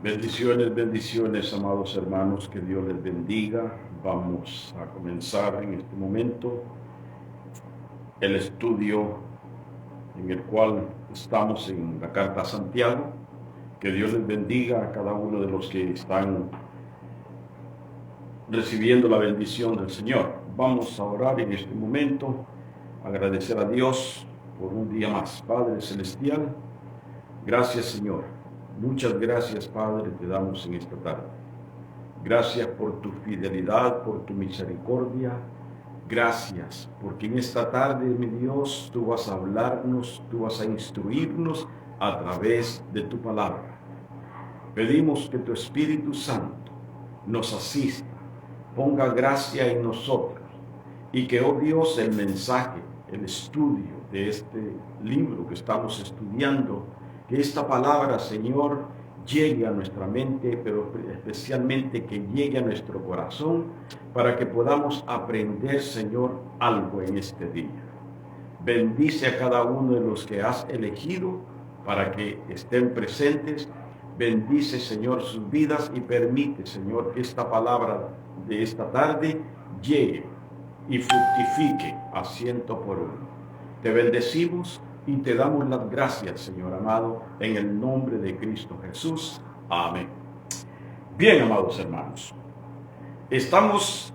Bendiciones, bendiciones, amados hermanos, que Dios les bendiga. Vamos a comenzar en este momento el estudio en el cual estamos en la carta a Santiago. Que Dios les bendiga a cada uno de los que están recibiendo la bendición del Señor. Vamos a orar en este momento, agradecer a Dios por un día más. Padre Celestial, gracias, Señor. Muchas gracias, Padre, te damos en esta tarde. Gracias por tu fidelidad, por tu misericordia. Gracias, porque en esta tarde, mi Dios, tú vas a hablarnos, tú vas a instruirnos a través de tu palabra. Pedimos que tu Espíritu Santo nos asista, ponga gracia en nosotros y que, oh Dios, el mensaje, el estudio de este libro que estamos estudiando, que esta palabra, Señor, llegue a nuestra mente, pero especialmente que llegue a nuestro corazón, para que podamos aprender, Señor, algo en este día. Bendice a cada uno de los que has elegido para que estén presentes. Bendice, Señor, sus vidas y permite, Señor, que esta palabra de esta tarde llegue y fructifique a 100%. Te bendecimos y te damos las gracias, Señor amado, en el nombre de Cristo Jesús. Amén. Bien, amados hermanos, estamos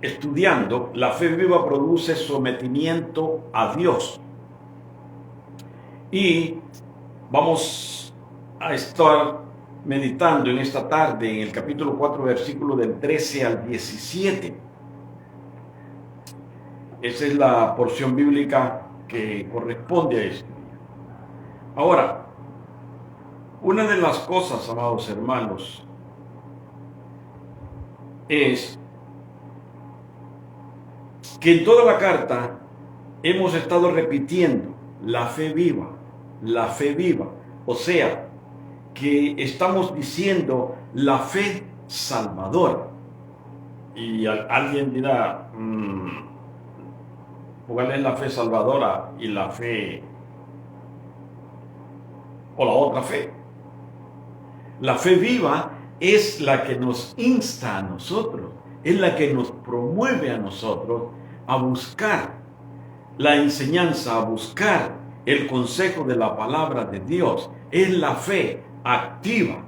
estudiando la fe viva produce sometimiento a Dios. Y vamos a estar meditando en esta tarde en el capítulo 4, versículo del 13 al 17. Esa es la porción bíblica que corresponde a este día. Ahora, una de las cosas, amados hermanos, es que en toda la carta hemos estado repitiendo la fe viva, o sea, que estamos diciendo la fe salvadora. Y alguien dirá, ¿cuál es la fe salvadora y la fe o la otra fe? La fe viva es la que nos insta a nosotros, es la que nos promueve a nosotros a buscar la enseñanza, a buscar el consejo de la palabra de Dios. Es la fe activa.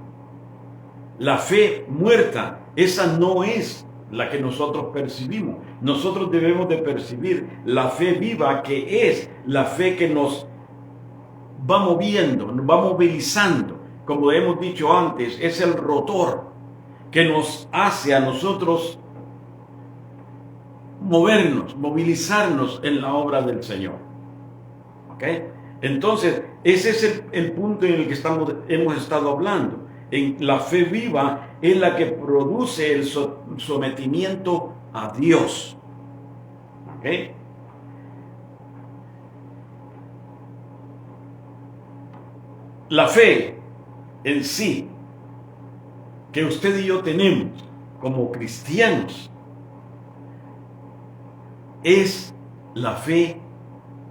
La fe muerta, esa no es la que nosotros percibimos. Nosotros debemos de percibir la fe viva, que es la fe que nos va moviendo, nos va movilizando. Como hemos dicho antes, es el rotor que nos hace a nosotros movernos, movilizarnos en la obra del Señor. ¿Ok? Entonces, ese es el punto en el que hemos estado hablando. La fe viva es la que produce el sometimiento a Dios. ¿Ok? La fe en sí, que usted y yo tenemos como cristianos, es la fe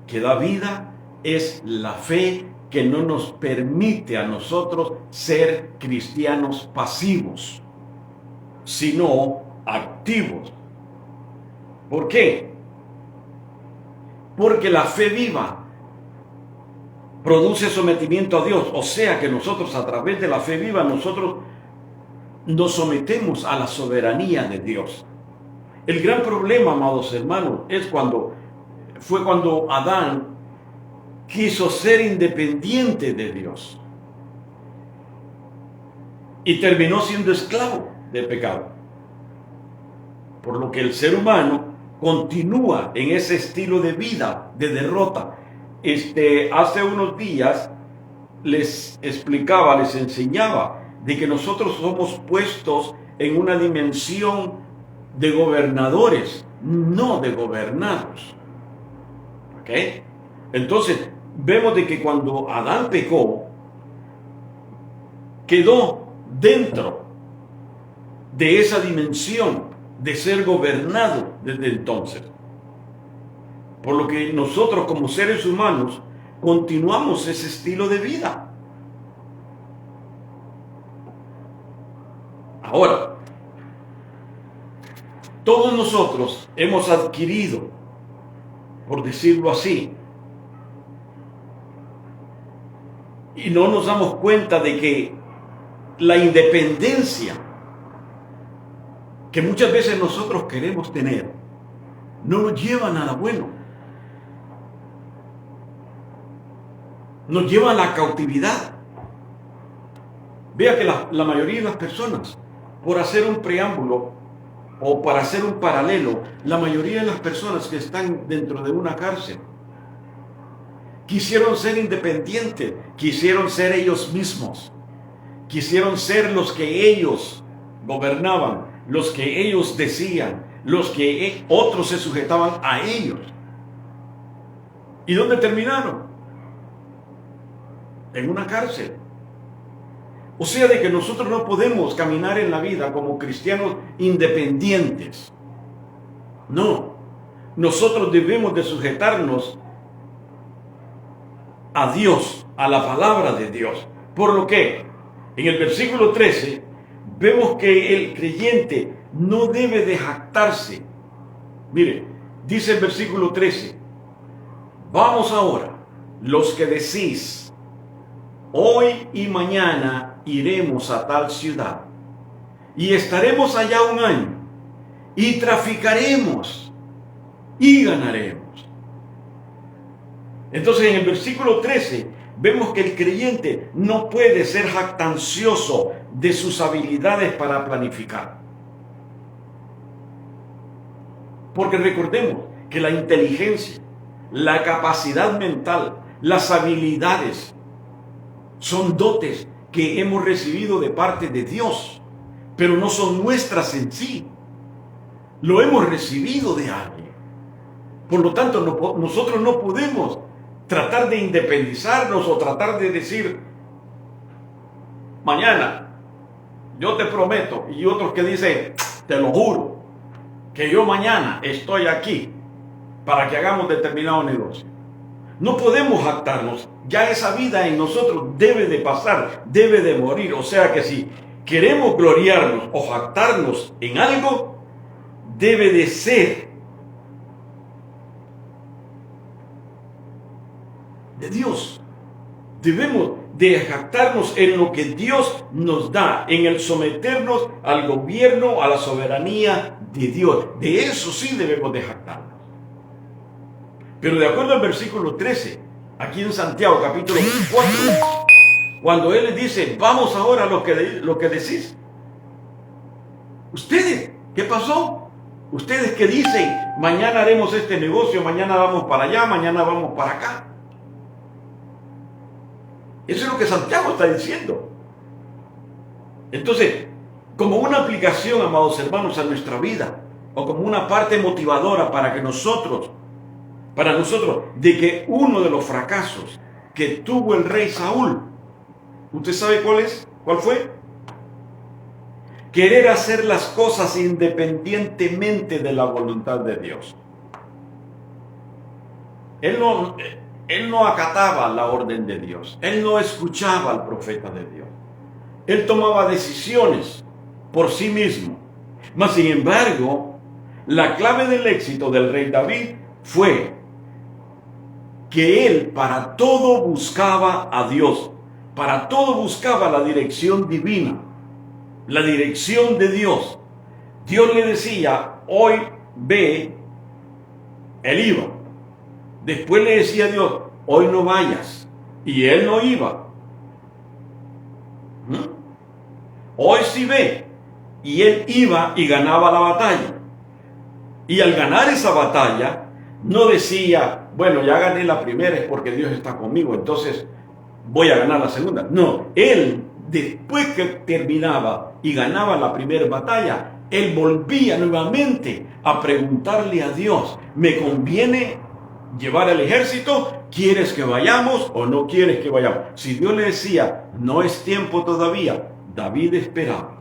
que da vida, es la fe que no nos permite a nosotros ser cristianos pasivos, sino activos. ¿Por qué? Porque la fe viva produce sometimiento a Dios, o sea que nosotros, a través de la fe viva, nosotros nos sometemos a la soberanía de Dios. El gran problema, amados hermanos, es cuando Adán quiso ser independiente de Dios y terminó siendo esclavo del pecado. Por lo que el ser humano continúa en ese estilo de vida, de derrota. Hace unos días les explicaba, les enseñaba de que nosotros somos puestos en una dimensión de gobernadores, no de gobernados. ¿Ok? Entonces, vemos de que cuando Adán pecó, quedó dentro de esa dimensión de ser gobernado desde entonces. Por lo que nosotros como seres humanos continuamos ese estilo de vida. Ahora, todos nosotros hemos adquirido, por decirlo así, y no nos damos cuenta de que la independencia que muchas veces nosotros queremos tener no nos lleva a nada bueno. Nos lleva a la cautividad. Vea que la mayoría de las personas, por hacer un preámbulo o para hacer un paralelo, la mayoría de las personas que están dentro de una cárcel quisieron ser independientes, quisieron ser ellos mismos, quisieron ser los que ellos gobernaban, los que ellos decían, los que otros se sujetaban a ellos. ¿Y dónde terminaron? En una cárcel. O sea, de que nosotros no podemos caminar en la vida como cristianos independientes. No, nosotros debemos de sujetarnos a Dios, a la palabra de Dios. Por lo que en el versículo 13 vemos que el creyente no debe de jactarse. Mire, dice el versículo 13: vamos ahora, los que decís, hoy y mañana iremos a tal ciudad, y estaremos allá un año, y traficaremos, y ganaremos. Entonces en el versículo 13 vemos que el creyente no puede ser jactancioso de sus habilidades para planificar. Porque recordemos que la inteligencia, la capacidad mental, las habilidades son dotes que hemos recibido de parte de Dios, pero no son nuestras en sí. Lo hemos recibido de alguien. Por lo tanto, nosotros no podemos tratar de independizarnos o tratar de decir, mañana, yo te prometo, y otros que dicen, te lo juro, que yo mañana estoy aquí para que hagamos determinado negocio. No podemos jactarnos. Ya esa vida en nosotros debe de pasar, debe de morir. O sea que si queremos gloriarnos o jactarnos en algo, debe de ser de Dios. Debemos de jactarnos en lo que Dios nos da, en el someternos al gobierno, a la soberanía de Dios. De eso sí debemos de jactarnos. Pero de acuerdo al versículo 13, aquí en Santiago capítulo 4, cuando Él les dice, vamos ahora a lo que decís. Ustedes, ¿qué pasó? Ustedes que dicen, mañana haremos este negocio, mañana vamos para allá, mañana vamos para acá. Eso es lo que Santiago está diciendo. Entonces, como una aplicación, amados hermanos, a nuestra vida, o como una parte motivadora para nosotros, de que uno de los fracasos que tuvo el rey Saúl, ¿usted sabe cuál fue? Querer hacer las cosas independientemente de la voluntad de Dios. Él no acataba la orden de Dios. Él no escuchaba al profeta de Dios. Él tomaba decisiones por sí mismo. Mas, sin embargo, la clave del éxito del rey David fue que él para todo buscaba a Dios. Para todo buscaba la dirección divina, la dirección de Dios. Dios le decía, hoy ve, él iba. Después le decía a Dios, hoy no vayas, y él no iba. Hoy sí ve, y él iba y ganaba la batalla. Y al ganar esa batalla, no decía, bueno, ya gané la primera es porque Dios está conmigo, entonces voy a ganar la segunda. No, él, después que terminaba y ganaba la primera batalla, él volvía nuevamente a preguntarle a Dios, ¿me conviene llevar el ejército? ¿Quieres que vayamos o no quieres que vayamos? Si Dios le decía, no es tiempo todavía, David esperaba.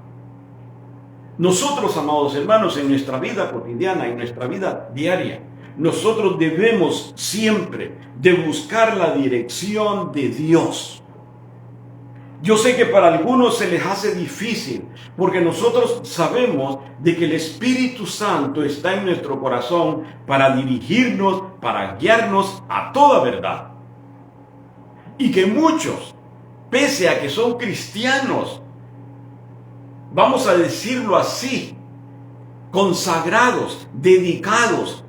Nosotros, amados hermanos, en nuestra vida cotidiana, en nuestra vida diaria, nosotros debemos siempre de buscar la dirección de Dios. Yo sé que para algunos se les hace difícil, porque nosotros sabemos de que el Espíritu Santo está en nuestro corazón para dirigirnos, para guiarnos a toda verdad. Y que muchos, pese a que son cristianos, vamos a decirlo así, consagrados, dedicados,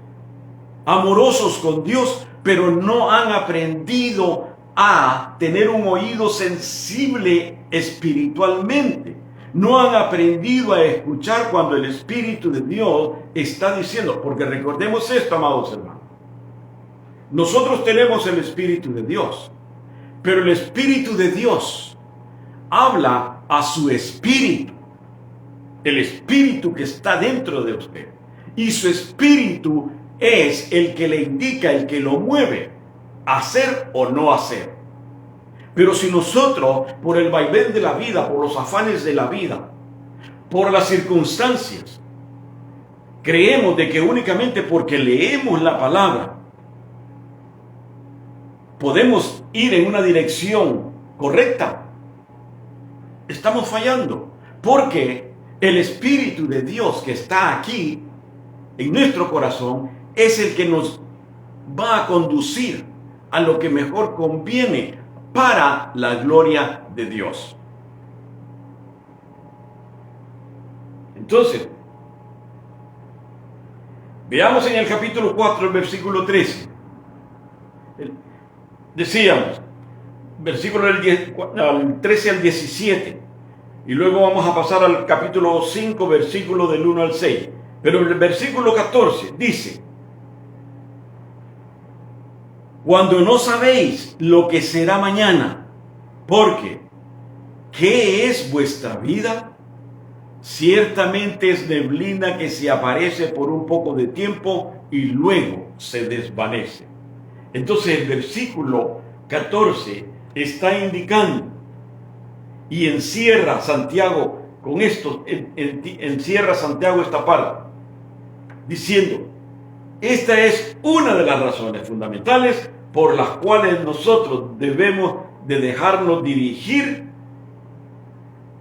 amorosos con Dios, pero no han aprendido a tener un oído sensible espiritualmente. No han aprendido a escuchar cuando el Espíritu de Dios está diciendo, porque recordemos esto, amados hermanos. Nosotros tenemos el Espíritu de Dios, pero el Espíritu de Dios habla a su espíritu, el espíritu que está dentro de usted. Y su espíritu es el que le indica, el que lo mueve a hacer o no hacer. Pero si nosotros, por el vaivén de la vida, por los afanes de la vida, por las circunstancias, creemos de que únicamente porque leemos la palabra podemos ir en una dirección correcta, estamos fallando, porque el Espíritu de Dios que está aquí en nuestro corazón es el que nos va a conducir a lo que mejor conviene para la gloria de Dios. Entonces, veamos en el capítulo 4, el versículo 13. Decíamos, versículo del 13 al 17. Y luego vamos a pasar al capítulo 5, versículo del 1 al 6. Pero el versículo 14 dice: cuando no sabéis lo que será mañana, porque ¿qué es vuestra vida? Ciertamente es neblina que se aparece por un poco de tiempo y luego se desvanece. Entonces el versículo 14 está indicando y encierra Santiago con esto, encierra Santiago esta parte, diciendo: esta es una de las razones fundamentales por las cuales nosotros debemos de dejarnos dirigir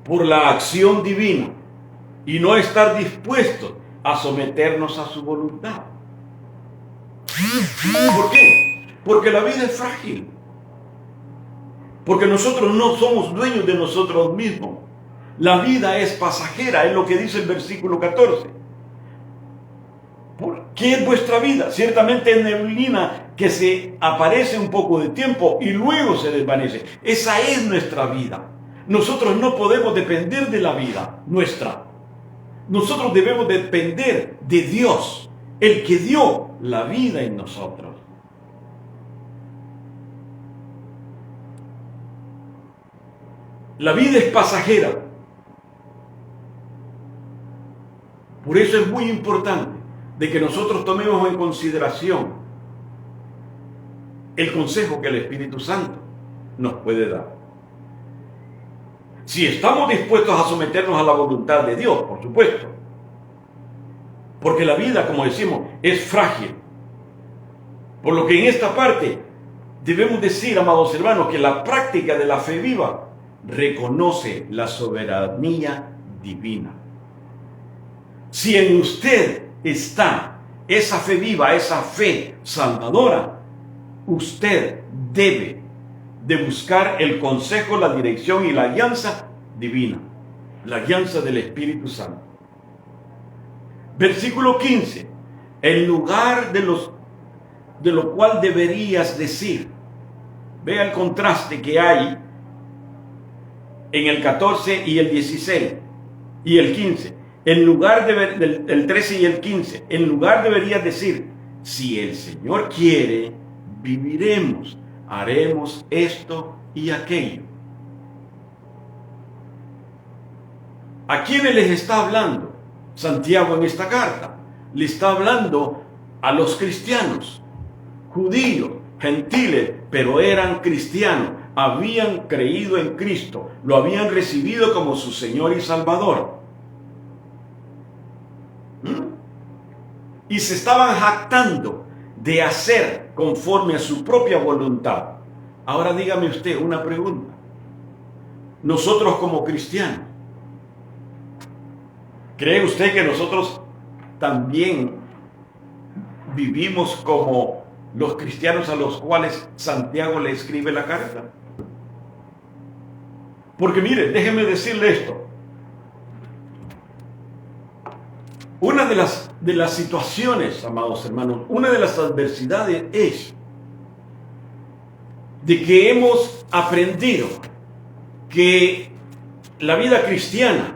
por la acción divina y no estar dispuestos a someternos a su voluntad. ¿Por qué? Porque la vida es frágil. Porque nosotros no somos dueños de nosotros mismos. La vida es pasajera, es lo que dice el versículo 14. ¿Qué es vuestra vida? Ciertamente es neblina que se aparece un poco de tiempo y luego se desvanece. Esa es nuestra vida. Nosotros no podemos depender de la vida nuestra. Nosotros debemos depender de Dios, el que dio la vida en nosotros. La vida es pasajera. Por eso es muy importante de que nosotros tomemos en consideración el consejo que el Espíritu Santo nos puede dar. Si estamos dispuestos a someternos a la voluntad de Dios, por supuesto. Porque la vida, como decimos, es frágil. Por lo que en esta parte debemos decir, amados hermanos, que la práctica de la fe viva reconoce la soberanía divina. Si en usted está esa fe viva, esa fe salvadora, usted debe de buscar el consejo, la dirección y la guianza divina, la guianza del Espíritu Santo. Versículo 15: en lugar de lo cual deberías decir. Vea el contraste que hay en el 14 y el 16 y el 15. En lugar del 13 y el 15, en lugar deberías decir: si el Señor quiere, viviremos, haremos esto y aquello. ¿A quiénes les está hablando Santiago en esta carta? Le está hablando a los cristianos, judíos, gentiles, pero eran cristianos, habían creído en Cristo, lo habían recibido como su Señor y Salvador. Y se estaban jactando de hacer conforme a su propia voluntad. Ahora dígame usted una pregunta. nosotros como cristianos, ¿cree usted que nosotros también vivimos como los cristianos a los cuales Santiago le escribe la carta? Porque mire, déjeme decirle esto. Una de las situaciones, amados hermanos, una de las adversidades es de que hemos aprendido que la vida cristiana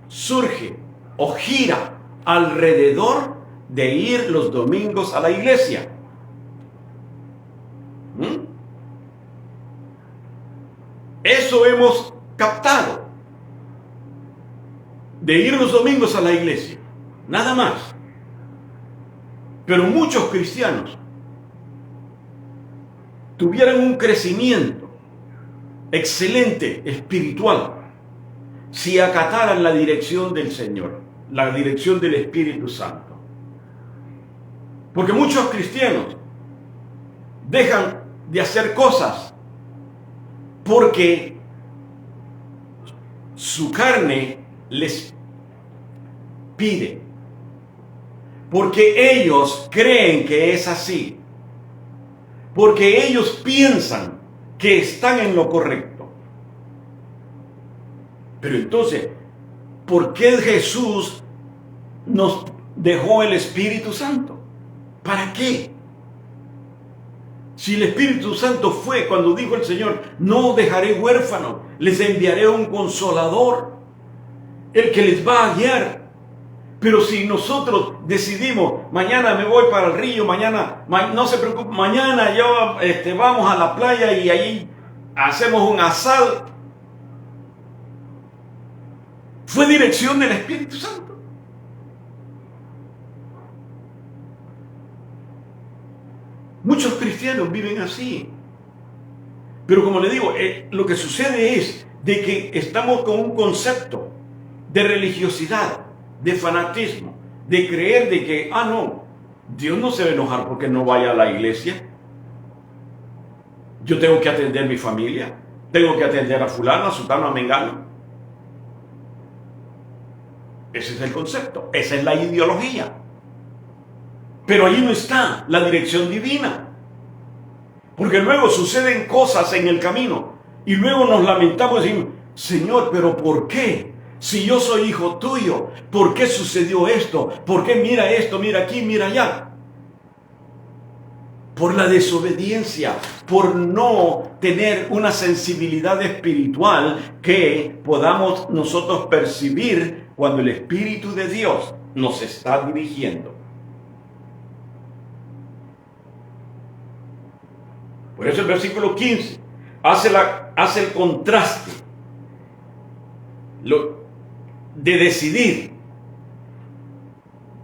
surge o gira alrededor de ir los domingos a la iglesia. Eso hemos captado, de ir los domingos a la iglesia, nada más. Pero muchos cristianos tuvieran un crecimiento excelente espiritual si acataran la dirección del Señor, la dirección del Espíritu Santo. Porque muchos cristianos dejan de hacer cosas porque su carne les pide, porque ellos creen que es así, porque ellos piensan que están en lo correcto. Pero entonces, ¿por qué Jesús nos dejó el Espíritu Santo? ¿Para qué? Si el Espíritu Santo fue cuando dijo el Señor, no os dejaré huérfanos, les enviaré un consolador, el que les va a guiar. Pero si nosotros decidimos, mañana me voy para el río, mañana, no se preocupe, mañana yo vamos a la playa y ahí hacemos un asado, fue dirección del Espíritu Santo. Muchos cristianos viven así. Pero como le digo, lo que sucede es de que estamos con un concepto de religiosidad, de fanatismo, de creer de que, no, Dios no se va a enojar porque no vaya a la iglesia. Yo tengo que atender a mi familia, tengo que atender a fulano, a sutano, a mengano. Ese es el concepto, esa es la ideología. Pero allí no está la dirección divina. Porque luego suceden cosas en el camino y luego nos lamentamos y decimos, Señor, ¿pero por qué? Si yo soy hijo tuyo, ¿por qué sucedió esto? ¿Por qué mira esto, mira aquí, mira allá? Por la desobediencia, por no tener una sensibilidad espiritual que podamos nosotros percibir cuando el Espíritu de Dios nos está dirigiendo. Por eso el versículo 15 hace el contraste de decidir.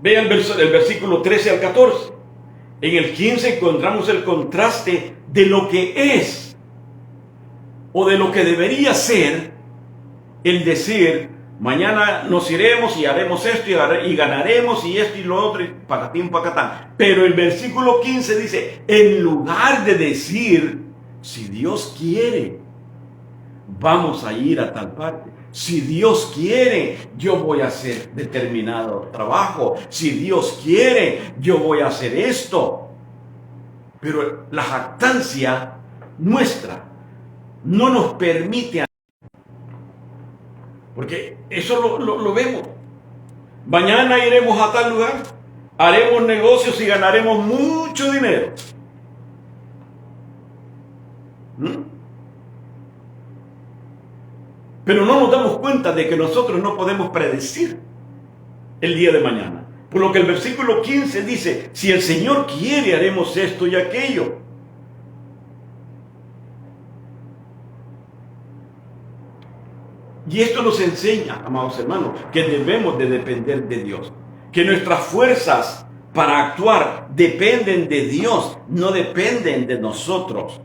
Vean el versículo 13 al 14. En el 15 encontramos el contraste de lo que es o de lo que debería ser el decir, mañana nos iremos y haremos esto y ganaremos y esto y lo otro y pacatín pacatán. Pero el versículo 15 dice, en lugar de decir, si Dios quiere, vamos a ir a tal parte. Si Dios quiere, yo voy a hacer determinado trabajo. Si Dios quiere, yo voy a hacer esto. Pero la jactancia nuestra no nos permite, porque eso lo vemos. Mañana iremos a tal lugar, haremos negocios y ganaremos mucho dinero. Pero no nos damos cuenta de que nosotros no podemos predecir el día de mañana. Por lo que el versículo 15 dice, si el Señor quiere, haremos esto y aquello. Y esto nos enseña, amados hermanos, que debemos de depender de Dios. Que nuestras fuerzas para actuar dependen de Dios, no dependen de nosotros.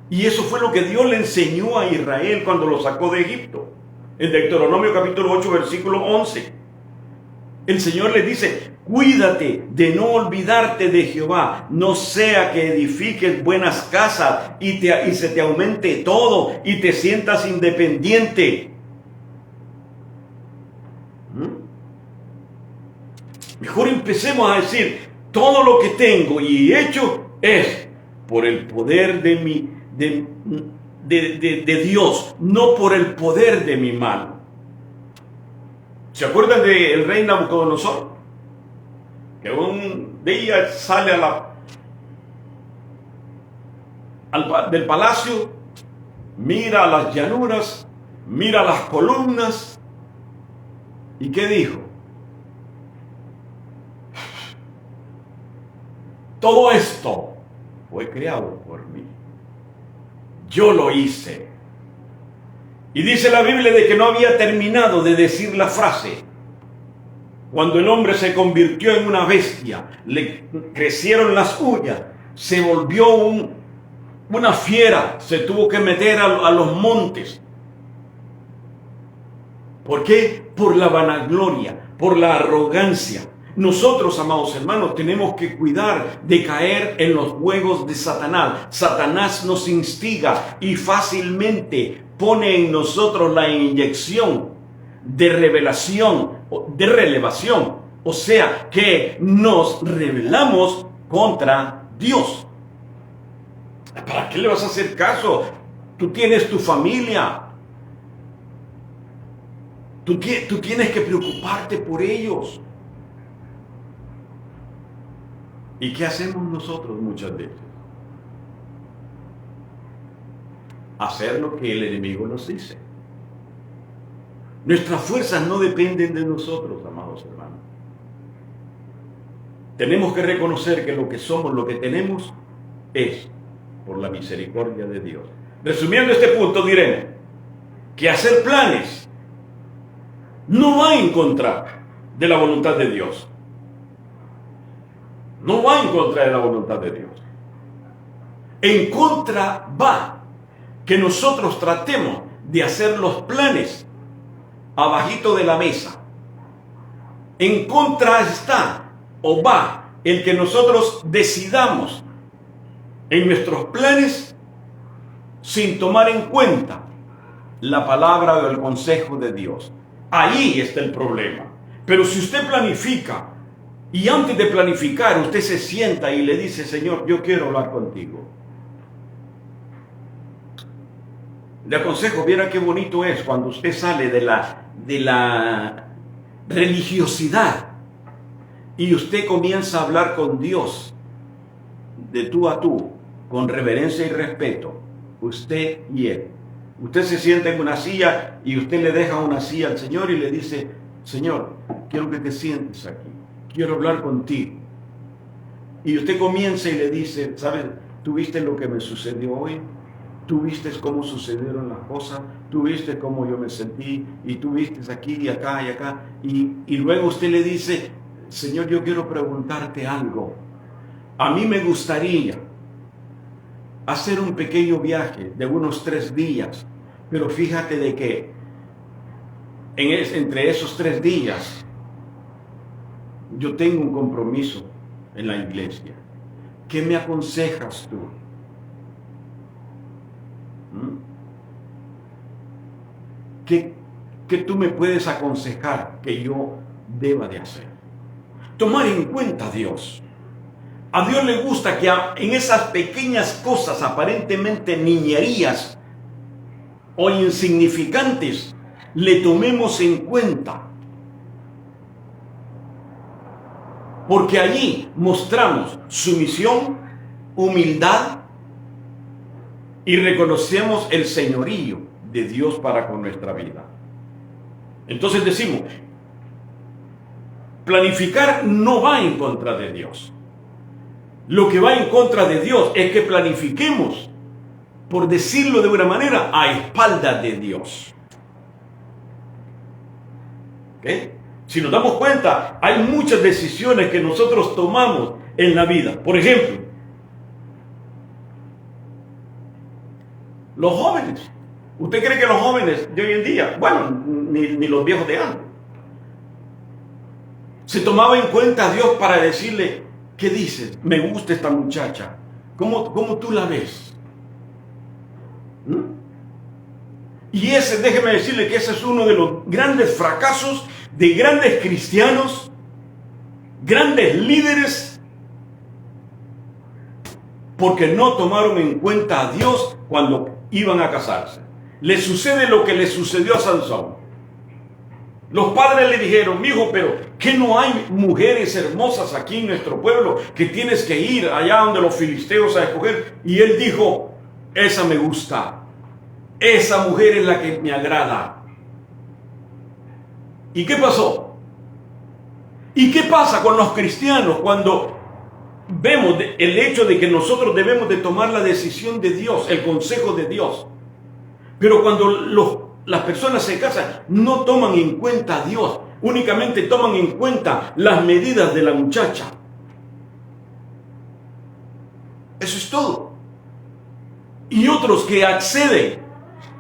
Y eso fue lo que Dios le enseñó a Israel cuando lo sacó de Egipto. En Deuteronomio capítulo 8, versículo 11. El Señor le dice, cuídate de no olvidarte de Jehová, no sea que edifiques buenas casas y se te aumente todo y te sientas independiente. Mejor empecemos a decir, todo lo que tengo y he hecho es por el poder de Dios, no por el poder de mi mano. ¿Se acuerdan del rey Nabucodonosor? Que un día sale del palacio, mira las llanuras, mira las columnas, ¿y qué dijo? Todo esto fue creado por mí. Yo lo hice. Y dice la Biblia de que no había terminado de decir la frase. Cuando el hombre se convirtió en una bestia, le crecieron las uñas, se volvió una fiera, se tuvo que meter a los montes. ¿Por qué? Por la vanagloria, por la arrogancia. Nosotros, amados hermanos, tenemos que cuidar de caer en los juegos de Satanás. Satanás nos instiga y fácilmente pone en nosotros la inyección de revelación, de relevación. O sea, que nos rebelamos contra Dios. ¿Para qué le vas a hacer caso? Tú tienes tu familia. Tú tienes que preocuparte por ellos. ¿Y qué hacemos nosotros muchas veces? Hacer lo que el enemigo nos dice. Nuestras fuerzas no dependen de nosotros, amados hermanos. Tenemos que reconocer que lo que somos, lo que tenemos, es por la misericordia de Dios. Resumiendo este punto, diremos que hacer planes no va en contra de la voluntad de Dios. No va en contra de la voluntad de Dios. En contra va que nosotros tratemos de hacer los planes abajito de la mesa. En contra está o va el que nosotros decidamos en nuestros planes sin tomar en cuenta la palabra o el consejo de Dios. Ahí está el problema. Pero si usted planifica y antes de planificar usted se sienta y le dice, Señor, yo quiero hablar contigo. Le aconsejo, viera qué bonito es cuando usted sale de la religiosidad y usted comienza a hablar con Dios de tú a tú, con reverencia y respeto, usted y Él. Usted se sienta en una silla y usted le deja una silla al Señor y le dice, Señor, quiero que te sientes aquí, quiero hablar contigo. Y usted comienza y le dice, ¿sabes? ¿Tú viste lo que me sucedió hoy? ¿Tú viste cómo sucedieron las cosas? ¿Tú viste cómo yo me sentí? Y tú viste aquí y acá y acá. Y luego usted le dice, Señor, yo quiero preguntarte algo. A mí me gustaría hacer un pequeño viaje de unos 3 días. Pero fíjate de que entre esos 3 días yo tengo un compromiso en la iglesia. ¿Qué me aconsejas tú? ¿Qué tú me puedes aconsejar que yo deba de hacer? Tomar en cuenta a Dios. A Dios le gusta que en esas pequeñas cosas, aparentemente niñerías o insignificantes, le tomemos en cuenta. Porque allí mostramos sumisión, humildad y reconocemos el señorío de Dios para con nuestra vida. Entonces decimos, planificar no va en contra de Dios. Lo que va en contra de Dios es que planifiquemos, por decirlo de una manera, a espaldas de Dios. ¿Okay? Si nos damos cuenta, hay muchas decisiones que nosotros tomamos en la vida. Por ejemplo, los jóvenes. ¿Usted cree que los jóvenes de hoy en día, bueno, ni los viejos de antes, Se tomaba en cuenta a Dios para decirle, ¿qué dices? Me gusta esta muchacha. ¿Cómo tú la ves? Y déjeme decirle que ese es uno de los grandes fracasos de grandes cristianos, grandes líderes, porque no tomaron en cuenta a Dios cuando iban a casarse. Le sucede lo que le sucedió a Sansón. Los padres le dijeron, mijo, pero ¿qué no hay mujeres hermosas aquí en nuestro pueblo que tienes que ir allá donde los filisteos a escoger? Y él dijo, esa me gusta. Esa mujer es la que me agrada. ¿Y qué pasó? ¿Y qué pasa con los cristianos cuando vemos el hecho de que nosotros debemos de tomar la decisión de Dios, el consejo de Dios? Pero cuando las personas se casan, no toman en cuenta a Dios, únicamente toman en cuenta las medidas de la muchacha. Eso es todo. Y otros que acceden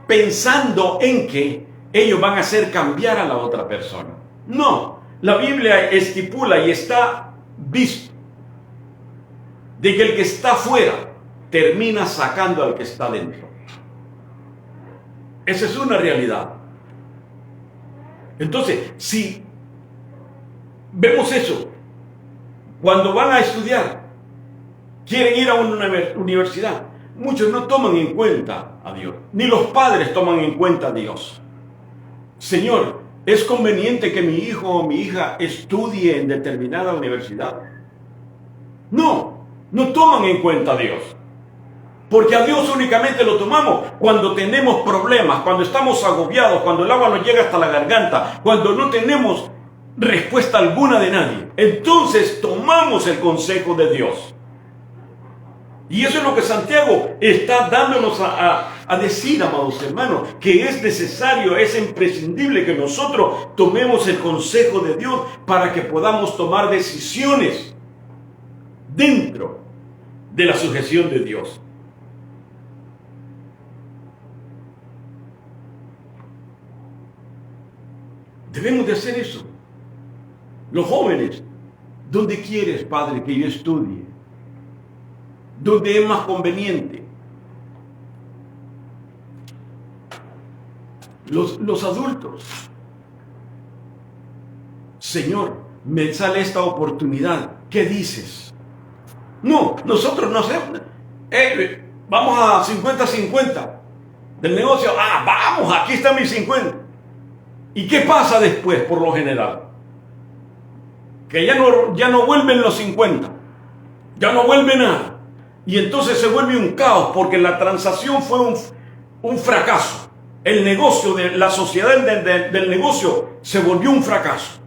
pensando en que ellos van a hacer cambiar a la otra persona. No, la Biblia estipula y está visto de que el que está fuera termina sacando al que está dentro. Esa es una realidad. Entonces, si vemos eso, cuando van a estudiar, quieren ir a una universidad, muchos no toman en cuenta a Dios, ni los padres toman en cuenta a Dios. Señor, ¿es conveniente que mi hijo o mi hija estudie en determinada universidad? No toman en cuenta a Dios. Porque a Dios únicamente lo tomamos cuando tenemos problemas, cuando estamos agobiados, cuando el agua nos llega hasta la garganta, cuando no tenemos respuesta alguna de nadie. Entonces tomamos el consejo de Dios. Y eso es lo que Santiago está dándonos a decir, amados hermanos, que es necesario, es imprescindible que nosotros tomemos el consejo de Dios para que podamos tomar decisiones dentro de la sujeción de Dios. Debemos de hacer eso. Los jóvenes, ¿dónde quieres, padre, que yo estudie? ¿Dónde es más conveniente? Los adultos. Señor, me sale esta oportunidad. ¿Qué dices? No, nosotros no hacemos. Vamos a 50-50 del negocio. Vamos, aquí está mi 50. ¿Y qué pasa después, por lo general? Que ya no vuelven los 50. Ya no vuelve nada. Y entonces se vuelve un caos porque la transacción fue un fracaso. El negocio, la sociedad del negocio se volvió un fracaso.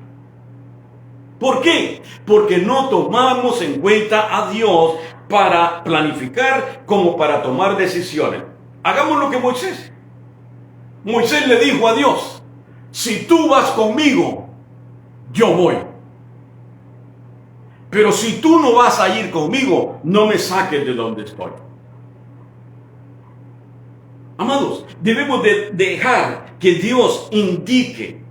¿Por qué? Porque no tomamos en cuenta a Dios para planificar como para tomar decisiones. Hagamos lo que Moisés. Moisés le dijo a Dios, si tú vas conmigo, yo voy. Pero si tú no vas a ir conmigo, no me saques de donde estoy. Amados, debemos de dejar que Dios indique.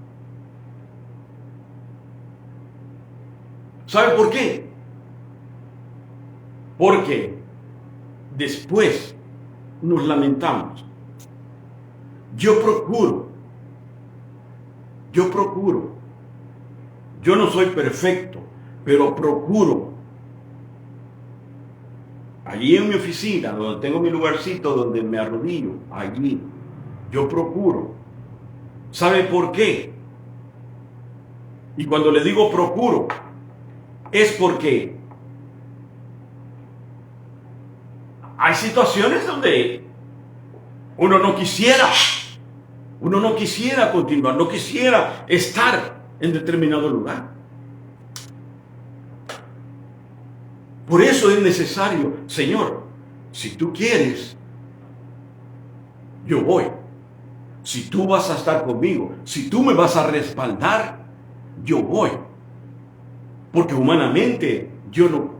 ¿Saben por qué? Porque después nos lamentamos. Yo procuro. Yo no soy perfecto, pero procuro. Allí en mi oficina, donde tengo mi lugarcito, donde me arrodillo, allí, yo procuro. ¿Sabe por qué? Y cuando le digo procuro, es porque hay situaciones donde uno no quisiera continuar, no quisiera estar en determinado lugar. Por eso es necesario, Señor, si tú quieres, yo voy. Si tú vas a estar conmigo, si tú me vas a respaldar, yo voy. Porque humanamente yo no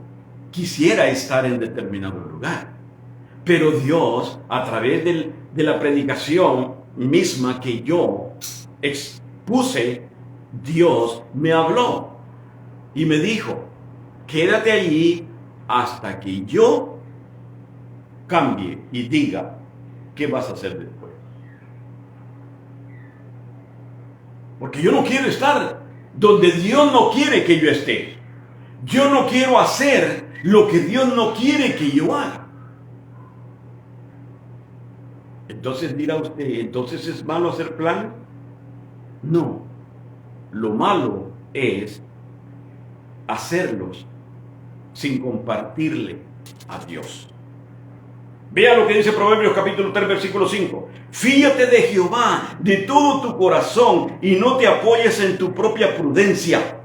quisiera estar en determinado lugar. Pero Dios, a través de la predicación misma que yo expuse, Dios me habló. Y me dijo, quédate allí hasta que yo cambie y diga qué vas a hacer después. Porque yo no quiero estar donde Dios no quiere que yo esté. Yo no quiero hacer lo que Dios no quiere que yo haga. Entonces dirá usted, ¿entonces es malo hacer planes? No. Lo malo es hacerlos sin compartirle a Dios. Vea lo que dice Proverbios capítulo 3, versículo 5. Fíate de Jehová de todo tu corazón y no te apoyes en tu propia prudencia.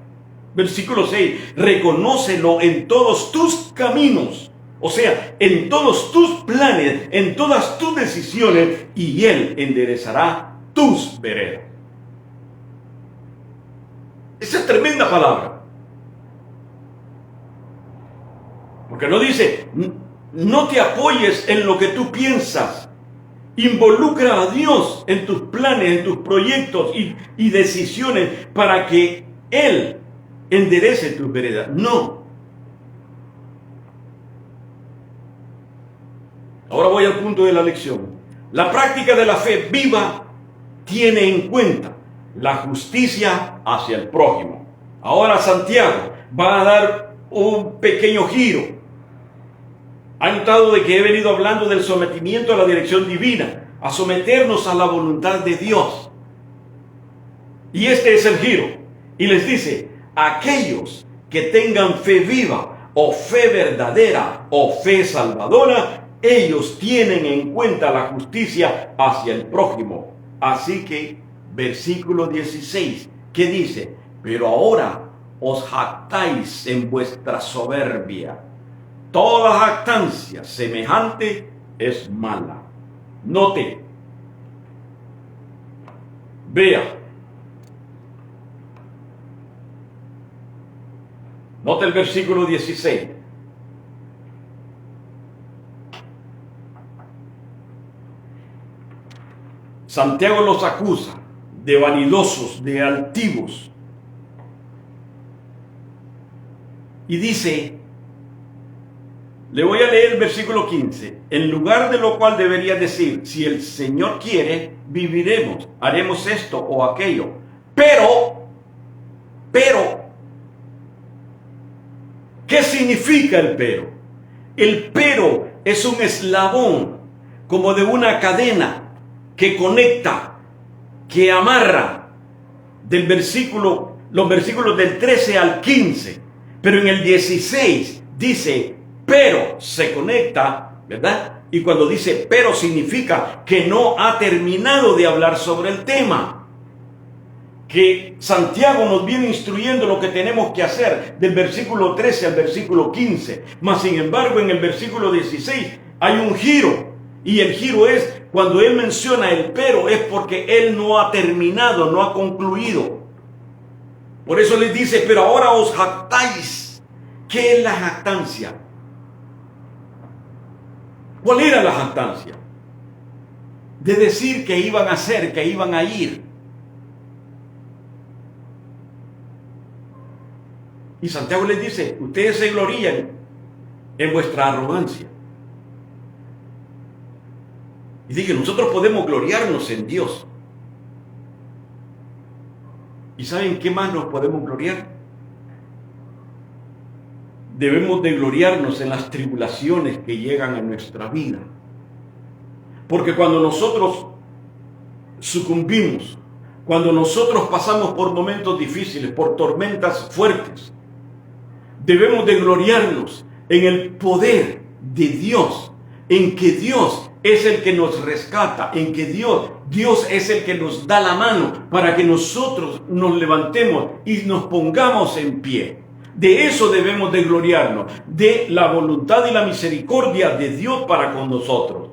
Versículo 6. Reconócelo en todos tus caminos. O sea, en todos tus planes, en todas tus decisiones, y Él enderezará tus veredas. Esa es tremenda palabra. Porque no dice, no te apoyes en lo que tú piensas. Involucra a Dios en tus planes, en tus proyectos y decisiones para que Él enderece tus veredas. No. Ahora voy al punto de la lección. La práctica de la fe viva tiene en cuenta la justicia hacia el prójimo. Ahora Santiago va a dar un pequeño giro. Ha notado de que he venido hablando del sometimiento a la dirección divina, a someternos a la voluntad de Dios. Y este es el giro. Y les dice, aquellos que tengan fe viva o fe verdadera o fe salvadora, ellos tienen en cuenta la justicia hacia el prójimo. Así que, versículo 16, ¿qué dice? Pero ahora os jactáis en vuestra soberbia. Toda jactancia semejante es mala. Note. Vea. Note el versículo 16. Santiago los acusa de vanidosos, de altivos. Y dice, le voy a leer el versículo 15. En lugar de lo cual debería decir, si el Señor quiere, viviremos, haremos esto o aquello. Pero, ¿qué significa el pero? El pero es un eslabón, como de una cadena, que conecta, que amarra los versículos del 13 al 15. Pero en el 16 dice, pero se conecta, ¿verdad? Y cuando dice pero significa que no ha terminado de hablar sobre el tema. Que Santiago nos viene instruyendo lo que tenemos que hacer del versículo 13 al versículo 15. Mas sin embargo en el versículo 16 hay un giro. Y el giro es cuando él menciona el pero es porque él no ha terminado, no ha concluido. Por eso les dice, pero ahora os jactáis. ¿Qué es la jactancia? ¿Cuál era la jactancia? De decir que iban a hacer, que iban a ir. Y Santiago les dice, ustedes se glorían en vuestra arrogancia. Y dije, nosotros podemos gloriarnos en Dios. ¿Y saben qué más nos podemos gloriar? Debemos de gloriarnos en las tribulaciones que llegan a nuestra vida. Porque cuando nosotros sucumbimos, cuando nosotros pasamos por momentos difíciles, por tormentas fuertes, debemos de gloriarnos en el poder de Dios, en que Dios es el que nos rescata, en que Dios es el que nos da la mano para que nosotros nos levantemos y nos pongamos en pie. De eso debemos de gloriarnos, de la voluntad y la misericordia de Dios para con nosotros.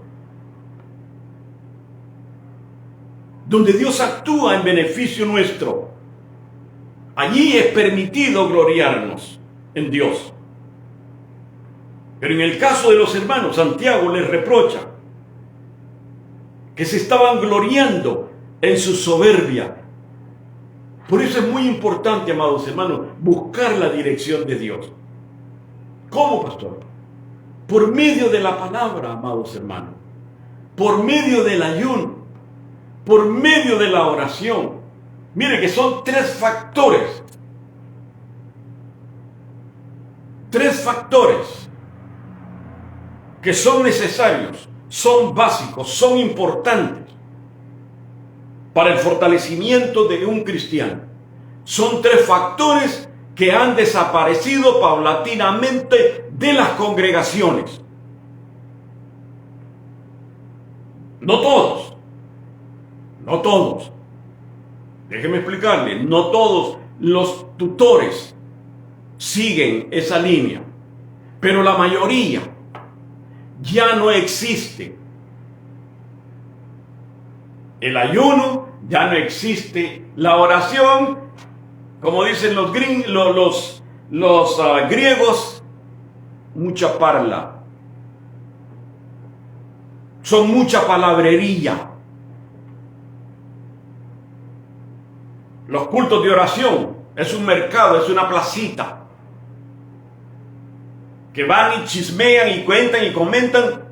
Donde Dios actúa en beneficio nuestro, allí es permitido gloriarnos en Dios. Pero en el caso de los hermanos, Santiago les reprocha que se estaban gloriando en su soberbia. Por eso es muy importante, amados hermanos, buscar la dirección de Dios. ¿Cómo, pastor? Por medio de la palabra, amados hermanos. Por medio del ayuno. Por medio de la oración. Mire que son tres factores. Tres factores que son necesarios, son básicos, son importantes para el fortalecimiento de un cristiano. Son tres factores que han desaparecido paulatinamente de las congregaciones. No todos, no todos. Déjeme explicarle, no todos los tutores siguen esa línea, pero la mayoría ya no existe. El ayuno, ya no existe la oración, como dicen los griegos, mucha parla. Son mucha palabrería. Los cultos de oración es un mercado, es una placita que van y chismean y cuentan y comentan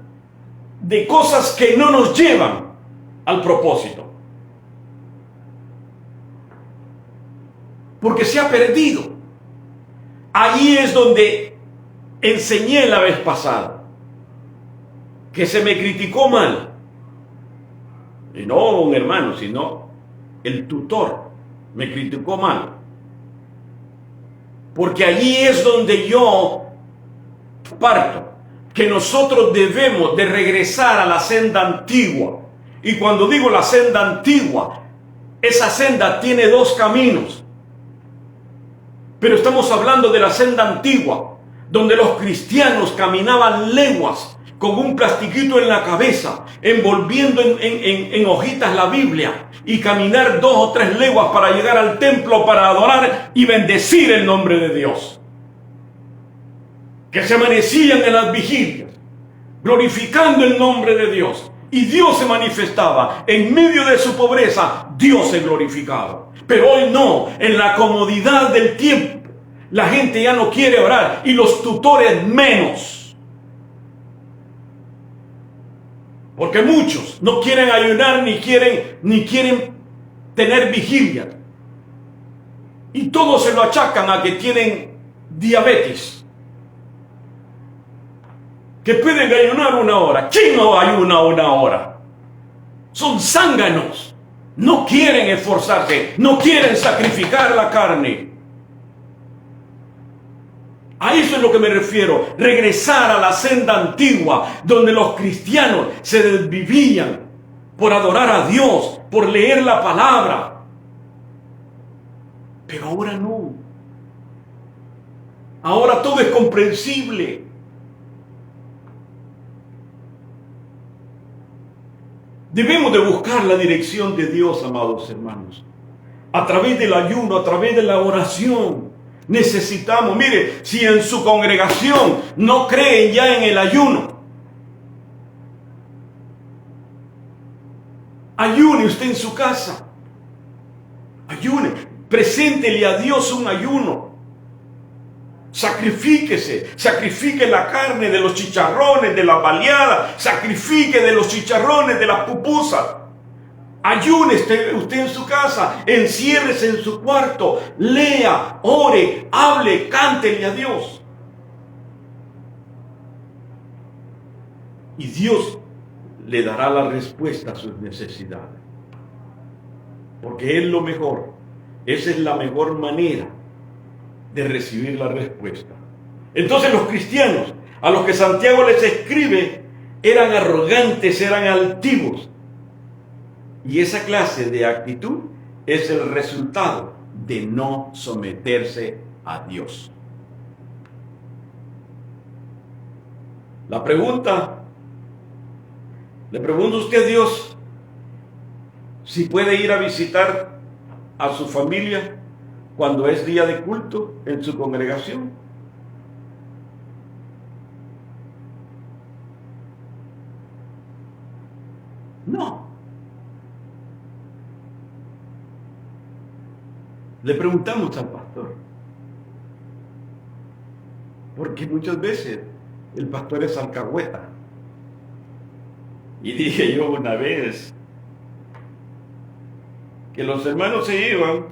de cosas que no nos llevan al propósito. Porque se ha perdido. Allí es donde enseñé la vez pasada que se me criticó mal. Y no un hermano, sino el tutor me criticó mal. Porque allí es donde yo parto, que nosotros debemos de regresar a la senda antigua. Y cuando digo la senda antigua, esa senda tiene dos caminos. Pero estamos hablando de la senda antigua, donde los cristianos caminaban leguas con un plastiquito en la cabeza, envolviendo en hojitas la Biblia, y caminar 2 o 3 leguas para llegar al templo para adorar y bendecir el nombre de Dios. Que se amanecían en las vigilias, glorificando el nombre de Dios. Y Dios se manifestaba. En medio de su pobreza, Dios se glorificaba. Pero hoy no, en la comodidad del tiempo, la gente ya no quiere orar, y los tutores menos. Porque muchos no quieren ayunar, ni quieren tener vigilia. Y todos se lo achacan a que tienen diabetes. Que pueden ayunar 1 hora. ¿Quién no ayuna 1 hora? Son zánganos. No quieren esforzarse. No quieren sacrificar la carne. A eso es lo que me refiero. Regresar a la senda antigua, donde los cristianos se desvivían por adorar a Dios, por leer la palabra. Pero ahora no. Ahora todo es comprensible. Debemos de buscar la dirección de Dios, amados hermanos, a través del ayuno, a través de la oración. Necesitamos, mire, si en su congregación no creen ya en el ayuno, ayune usted en su casa. Ayune, preséntele a Dios un ayuno. Sacrifíquese, sacrifique la carne de los chicharrones, de la baleada, sacrifique de los chicharrones, de las pupusas. Ayune usted en su casa, enciérrese en su cuarto, lea, ore, hable, cántele a Dios. Y Dios le dará la respuesta a sus necesidades. Porque es lo mejor, esa es la mejor manera de recibir la respuesta. Entonces los cristianos, a los que Santiago les escribe, eran arrogantes, eran altivos. Y esa clase de actitud es el resultado de no someterse a Dios. La pregunta, le pregunta usted a Dios si puede ir a visitar a su familia cuando es día de culto en su congregación. No. Le preguntamos al pastor, porque muchas veces el pastor es alcahueta. Y dije yo una vez que los hermanos se iban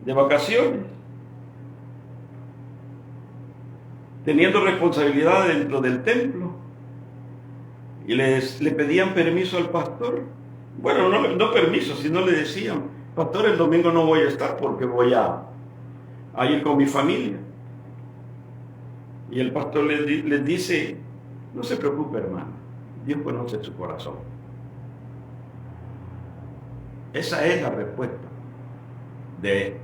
de vacaciones, teniendo responsabilidad dentro del templo, y le pedían permiso al pastor. Bueno, no permiso, sino le decían, pastor, el domingo no voy a estar porque voy a ir con mi familia. Y el pastor les dice, no se preocupe, hermano, Dios conoce su corazón. Esa es la respuesta de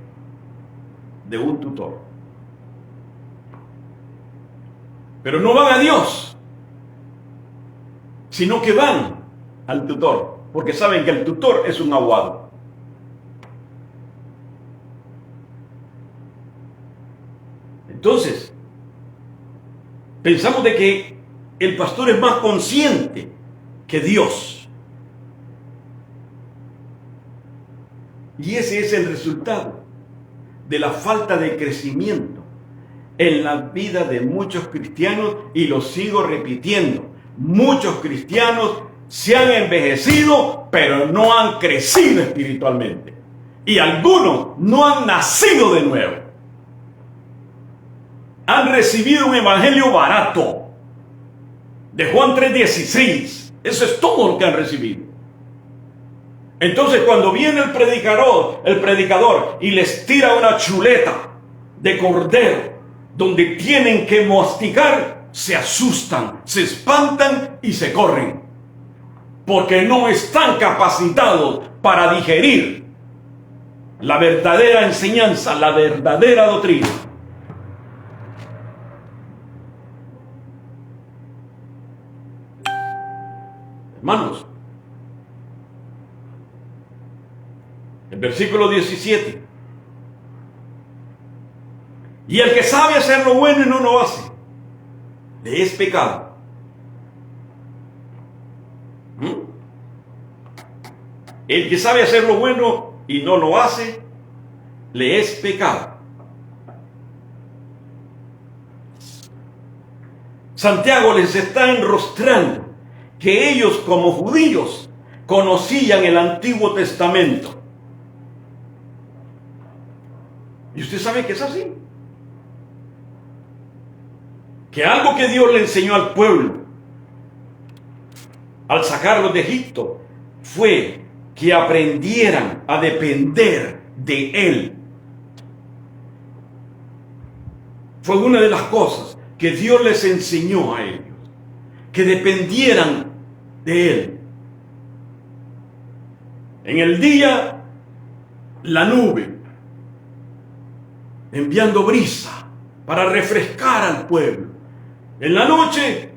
un tutor. Pero no van a Dios, sino que van al tutor, porque saben que el tutor es un aguado. Entonces, pensamos de que el pastor es más consciente que Dios. Y ese es el resultado de la falta de crecimiento en la vida de muchos cristianos, y lo sigo repitiendo. Muchos cristianos se han envejecido, pero no han crecido espiritualmente. Y algunos no han nacido de nuevo. Han recibido un evangelio barato de Juan 3:16. Eso es todo lo que han recibido. Entonces, cuando viene el predicador y les tira una chuleta de cordero donde tienen que masticar, se asustan, se espantan y se corren, porque no están capacitados para digerir la verdadera enseñanza, la verdadera doctrina. Hermanos, el versículo 17. Y el que sabe hacer lo bueno y no lo hace, le es pecado. El que sabe hacer lo bueno y no lo hace, le es pecado. Santiago les está enrostrando que ellos, como judíos, conocían el Antiguo Testamento. ¿Y usted sabe que es así? Que algo que Dios le enseñó al pueblo al sacarlos de Egipto fue que aprendieran a depender de Él. Fue una de las cosas que Dios les enseñó a ellos, que dependieran de Él. En el día, la nube, enviando brisa para refrescar al pueblo. En la noche,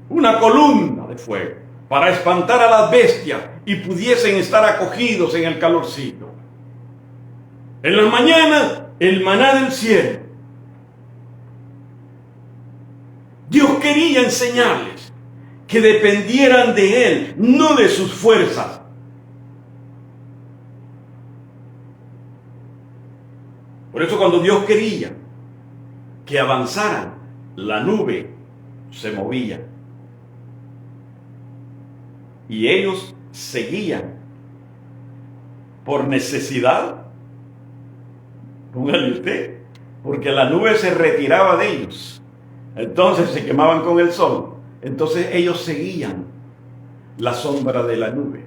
una columna de fuego para espantar a las bestias y pudiesen estar acogidos en el calorcito. En la mañana, el maná del cielo. Dios quería enseñarles que dependieran de Él, no de sus fuerzas. Por eso, cuando Dios quería que avanzaran, la nube se movía y ellos seguían por necesidad. Póngale usted, porque la nube se retiraba de ellos, entonces se quemaban con el sol, entonces ellos seguían la sombra de la nube,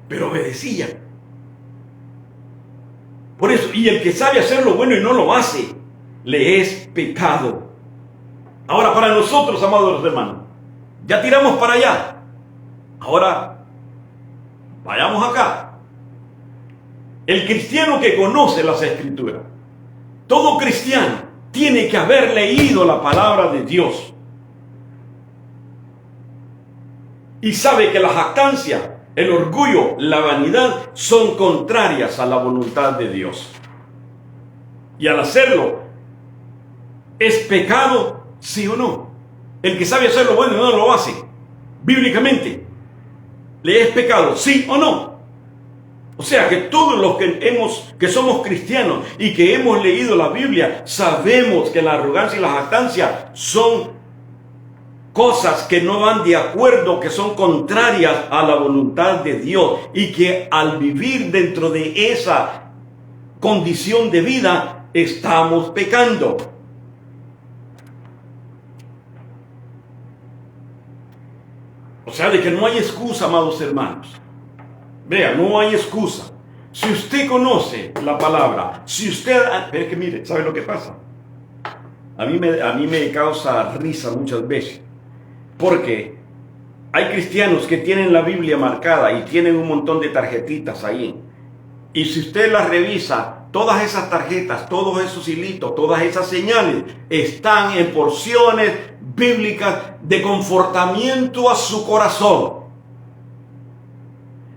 pero obedecían. Por eso, y el que sabe hacer lo bueno y no lo hace, le es pecado. Ahora, para nosotros, amados hermanos, ya tiramos para allá. Ahora, vayamos acá. El cristiano que conoce las Escrituras, todo cristiano tiene que haber leído la palabra de Dios y sabe que la jactancia, el orgullo, la vanidad son contrarias a la voluntad de Dios. Y al hacerlo, ¿es pecado, sí o no? El que sabe hacer lo bueno y no lo hace, bíblicamente, ¿le es pecado, sí o no? O sea que todos los que somos cristianos y que hemos leído la Biblia, sabemos que la arrogancia y la jactancia son cosas que no van de acuerdo, que son contrarias a la voluntad de Dios, y que al vivir dentro de esa condición de vida estamos pecando. O sea, de que no hay excusa, amados hermanos. Vea, no hay excusa. Si usted conoce la palabra, si usted... Pero es que mire, ¿sabe lo que pasa? A mí me causa risa muchas veces. Porque hay cristianos que tienen la Biblia marcada y tienen un montón de tarjetitas ahí. Y si usted las revisa, todas esas tarjetas, todos esos hilitos, todas esas señales están en porciones bíblicas de confortamiento a su corazón.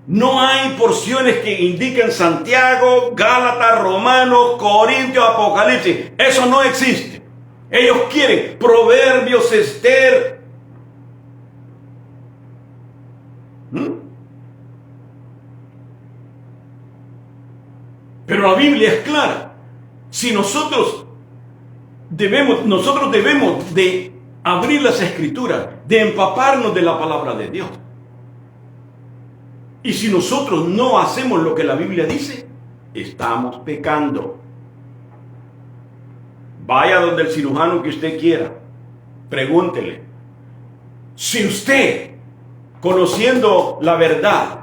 No hay porciones que indiquen Santiago, Gálatas, Romanos, Corintios, Apocalipsis. Eso no existe. Ellos quieren Proverbios, Esther. Pero la Biblia es clara. Si nosotros debemos de abrir las Escrituras, de empaparnos de la palabra de Dios. Y si nosotros no hacemos lo que la Biblia dice, estamos pecando. Vaya donde el cirujano que usted quiera, pregúntele. Si usted, conociendo la verdad,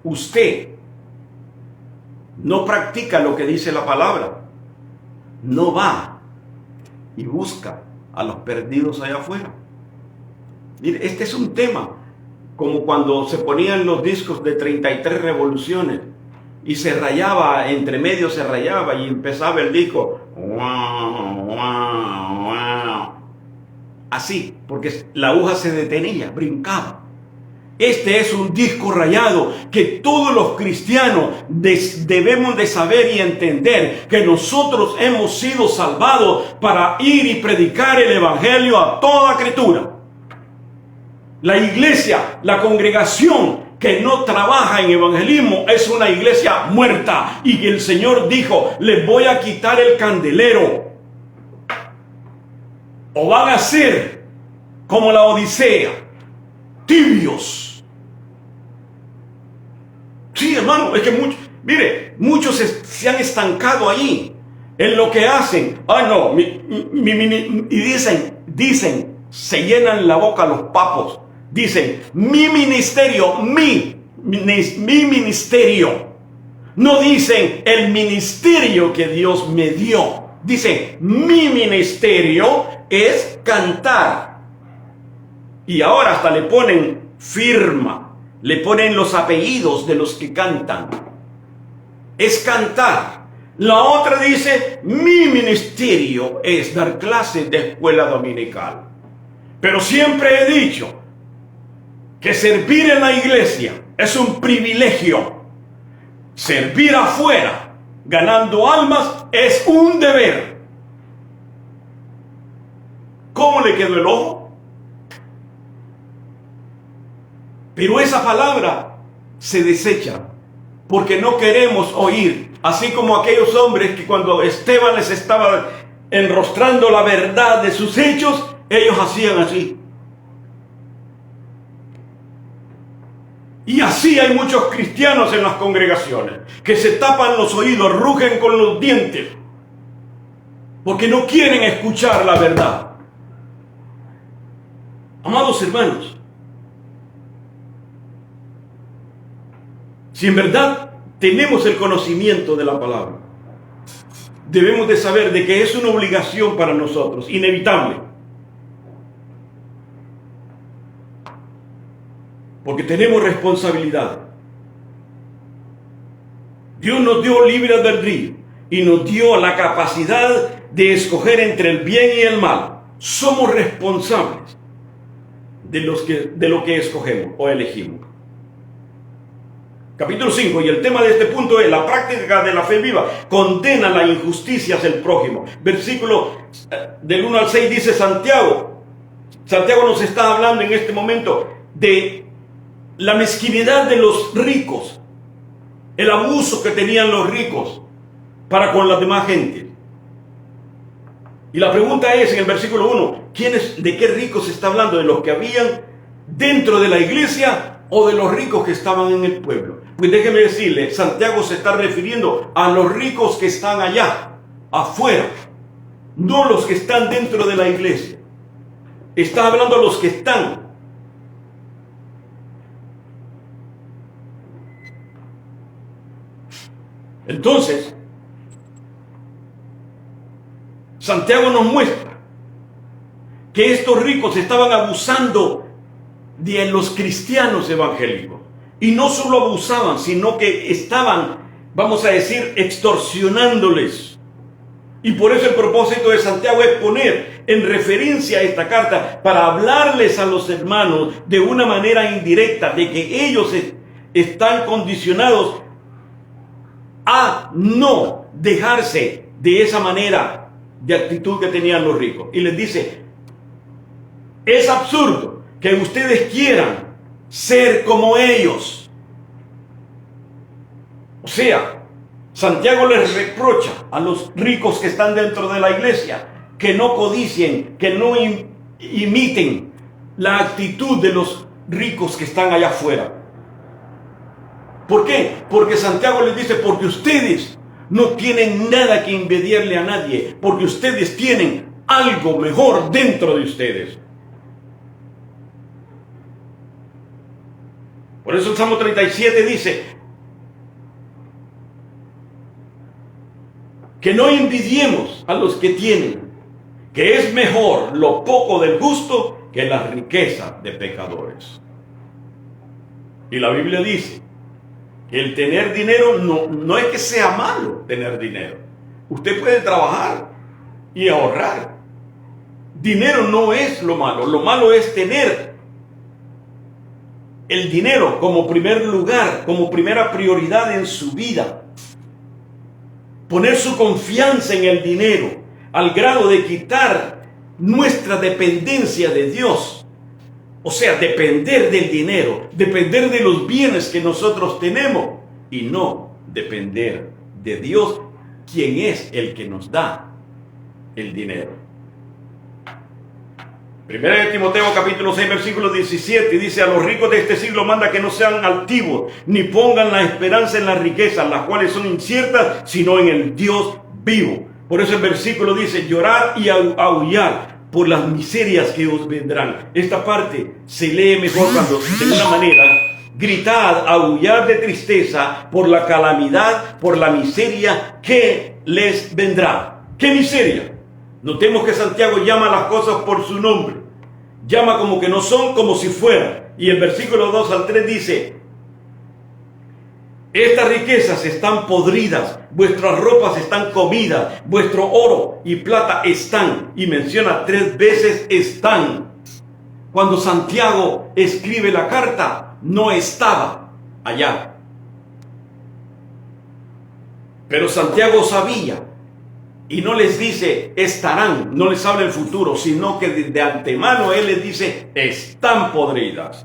usted no practica lo que dice la palabra, no va y busca a los perdidos allá afuera. Mire, este es un tema como cuando se ponían los discos de 33 revoluciones y se rayaba, entre medio se rayaba y empezaba el disco. Así, porque la aguja se detenía, brincaba. Este es un disco rayado que todos los cristianos debemos de saber y entender que nosotros hemos sido salvados para ir y predicar el evangelio a toda criatura. La iglesia, la congregación que no trabaja en evangelismo es una iglesia muerta, y el Señor dijo: les voy a quitar el candelero, o van a ser como la Odisea, tibios. Sí, hermano, es que muchos se han estancado ahí en lo que hacen. No, y dicen, se llenan la boca los papos. Dicen, mi ministerio. No dicen el ministerio que Dios me dio. Dicen, mi ministerio es cantar. Y ahora hasta le ponen firma, le ponen los apellidos de los que cantan. Es cantar. La otra dice, mi ministerio es dar clases de escuela dominical. Pero siempre he dicho que servir en la iglesia es un privilegio. Servir afuera, ganando almas, es un deber. ¿Cómo le quedó el ojo? Pero esa palabra se desecha porque no queremos oír, así como aquellos hombres que cuando Esteban les estaba enrostrando la verdad de sus hechos, ellos hacían así. Y así hay muchos cristianos en las congregaciones que se tapan los oídos, rugen con los dientes, porque no quieren escuchar la verdad. Amados hermanos, si en verdad tenemos el conocimiento de la palabra, debemos de saber de que es una obligación para nosotros, inevitable. Porque tenemos responsabilidad. Dios nos dio libre albedrío y nos dio la capacidad de escoger entre el bien y el mal. Somos responsables de lo que escogemos o elegimos. Capítulo 5, y el tema de este punto es la práctica de la fe viva. Condena las injusticias del prójimo. Versículo del 1 al 6 dice Santiago nos está hablando en este momento de la mezquinidad de los ricos, el abuso que tenían los ricos para con las demás gentes. Y la pregunta es en el versículo 1, ¿de qué ricos se está hablando? ¿De los que habían dentro de la iglesia o de los ricos que estaban en el pueblo? Pues déjeme decirle, Santiago se está refiriendo a los ricos que están allá, afuera, no los que están dentro de la iglesia. Está hablando a los que están. Entonces, Santiago nos muestra que estos ricos estaban abusando de los cristianos evangélicos. Y no solo abusaban, sino que estaban, vamos a decir, extorsionándoles. Y por eso el propósito de Santiago es poner en referencia a esta carta para hablarles a los hermanos de una manera indirecta de que ellos están condicionados a no dejarse de esa manera de actitud que tenían los ricos. Y les dice, es absurdo que ustedes quieran ser como ellos. O sea, Santiago les reprocha a los ricos que están dentro de la iglesia que no codicien, que no imiten la actitud de los ricos que están allá afuera. ¿Por qué? Porque Santiago les dice, porque ustedes no tienen nada que envidiarle a nadie, porque ustedes tienen algo mejor dentro de ustedes. Por eso el Salmo 37 dice que no envidiemos a los que tienen, que es mejor lo poco del justo que la riqueza de pecadores. Y la Biblia dice que el tener dinero no es que sea malo tener dinero. Usted puede trabajar y ahorrar. Dinero no es lo malo es tener el dinero como primer lugar, como primera prioridad en su vida. Poner su confianza en el dinero al grado de quitar nuestra dependencia de Dios. O sea, depender del dinero, depender de los bienes que nosotros tenemos y no depender de Dios, quien es el que nos da el dinero. Primera de Timoteo capítulo 6 versículo 17 dice, a los ricos de este siglo manda que no sean altivos, ni pongan la esperanza en las riquezas, las cuales son inciertas, sino en el Dios vivo. Por eso el versículo dice, llorar y aullar por las miserias que os vendrán. Esta parte se lee mejor cuando, de una manera, gritad, aullar de tristeza por la calamidad, por la miseria que les vendrá. ¿Qué miseria? Notemos que Santiago llama las cosas por su nombre. Llama como que no son, como si fueran. Y el versículo 2 al 3 dice, estas riquezas están podridas, vuestras ropas están comidas, vuestro oro y plata están. Y menciona 3 veces están. Cuando Santiago escribe la carta, no estaba allá. Pero Santiago sabía. Y no les dice estarán, no les habla el futuro, sino que de antemano él les dice están podridas.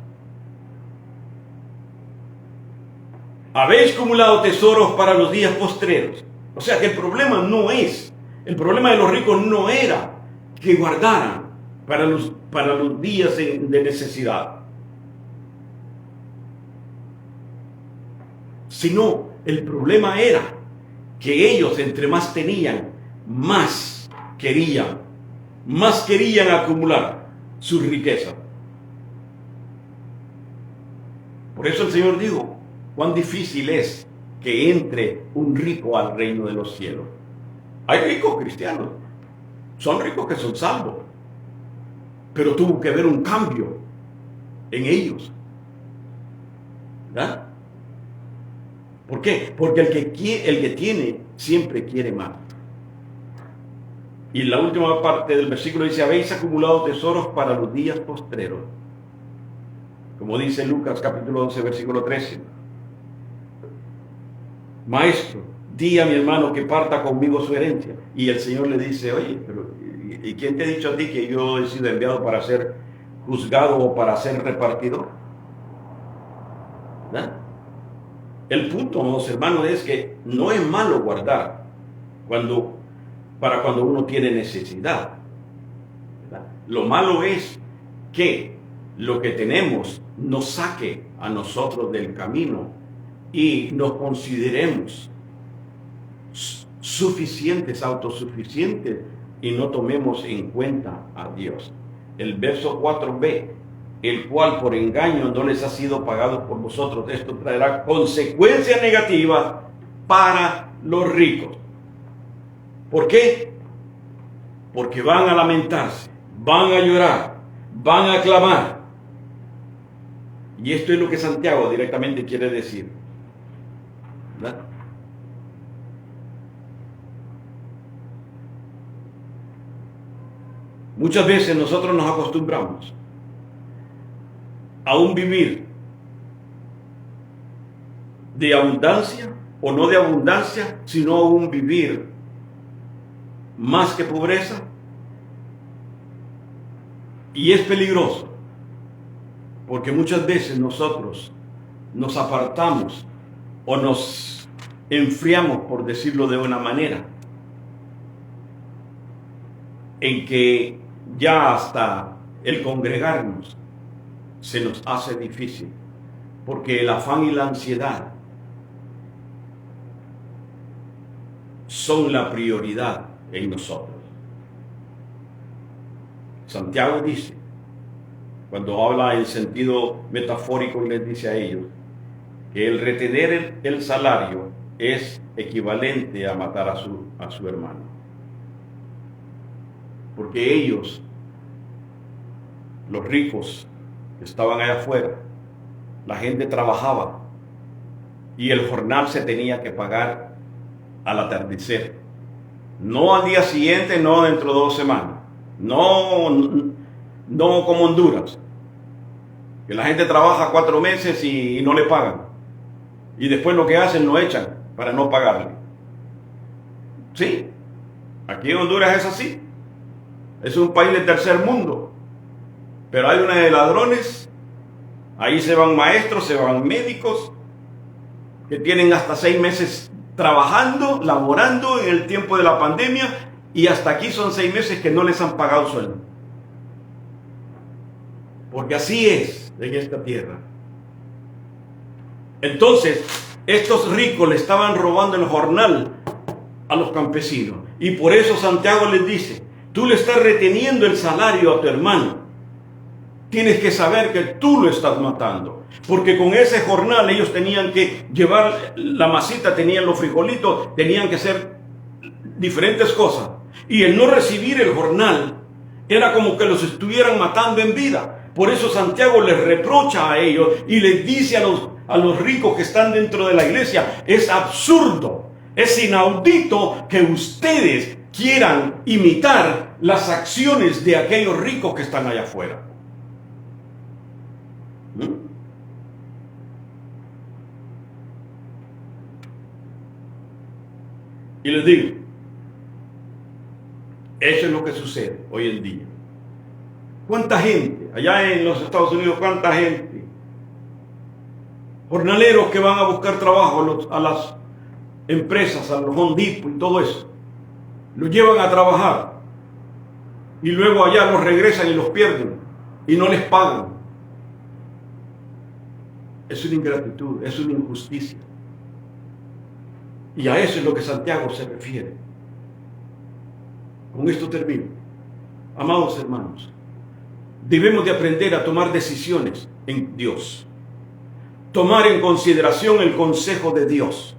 Habéis acumulado tesoros para los días postreros. O sea que el problema de los ricos no era que guardaran para los días de necesidad, sino el problema era que ellos entre más tenían, más querían acumular su riqueza. Por eso el Señor dijo, cuán difícil es que entre un rico al reino de los cielos. Hay ricos cristianos, son ricos que son salvos, pero tuvo que haber un cambio en ellos, ¿verdad? ¿Por qué? Porque el que tiene siempre quiere más. Y la última parte del versículo dice, habéis acumulado tesoros para los días postreros. Como dice Lucas capítulo 11 versículo 13. Maestro, di a mi hermano que parta conmigo su herencia. Y el Señor le dice, oye, pero ¿y quién te ha dicho a ti que yo he sido enviado para ser juzgado o para ser repartidor? ¿verdad? El punto, amados hermanos, es que no es malo guardar para cuando uno tiene necesidad, ¿verdad? Lo malo es que lo que tenemos nos saque a nosotros del camino y nos consideremos suficientes, autosuficientes, y no tomemos en cuenta a Dios. El verso 4b, el cual por engaño no les ha sido pagado por vosotros. Esto traerá consecuencias negativas para los ricos. ¿Por qué? Porque van a lamentarse, van a llorar, van a clamar. Y esto es lo que Santiago directamente quiere decir, ¿verdad? Muchas veces nosotros nos acostumbramos a un vivir de abundancia, o no de abundancia, sino a un vivir más que pobreza. Y es peligroso, porque muchas veces nosotros nos apartamos o nos enfriamos, por decirlo de una manera, en que ya hasta el congregarnos se nos hace difícil, porque el afán y la ansiedad son la prioridad en nosotros. Santiago dice, cuando habla en sentido metafórico, y les dice a ellos que el retener el salario es equivalente a matar a su hermano. Porque ellos, los ricos que estaban allá afuera, la gente trabajaba y el jornal se tenía que pagar al atardecer. No al día siguiente, no dentro de 2 semanas. No como Honduras, que la gente trabaja 4 meses y no le pagan. Y después lo que hacen lo echan para no pagarle. Sí, aquí en Honduras es así. Es un país de tercer mundo, pero hay una de ladrones. Ahí se van maestros, se van médicos, que tienen hasta 6 meses trabajando, laborando en el tiempo de la pandemia, y hasta aquí son 6 meses que no les han pagado sueldo. Porque así es en esta tierra. Entonces, estos ricos le estaban robando el jornal a los campesinos, y por eso Santiago les dice: tú le estás reteniendo el salario a tu hermano. Tienes que saber que tú lo estás matando. Porque con ese jornal ellos tenían que llevar la masita, tenían los frijolitos, tenían que hacer diferentes cosas. Y el no recibir el jornal era como que los estuvieran matando en vida. Por eso Santiago les reprocha a ellos y les dice a los ricos que están dentro de la iglesia: es absurdo, es inaudito que ustedes quieran imitar las acciones de aquellos ricos que están allá afuera. Y les digo, eso es lo que sucede hoy en día. ¿Cuánta gente, allá en los Estados Unidos, cuánta gente, jornaleros que van a buscar trabajo a las empresas, a los Home Depot y todo eso, los llevan a trabajar y luego allá los regresan y los pierden y no les pagan? Es una ingratitud, es una injusticia. Y a eso es lo que Santiago se refiere. Con esto termino. Amados hermanos, debemos de aprender a tomar decisiones en Dios. Tomar en consideración el consejo de Dios.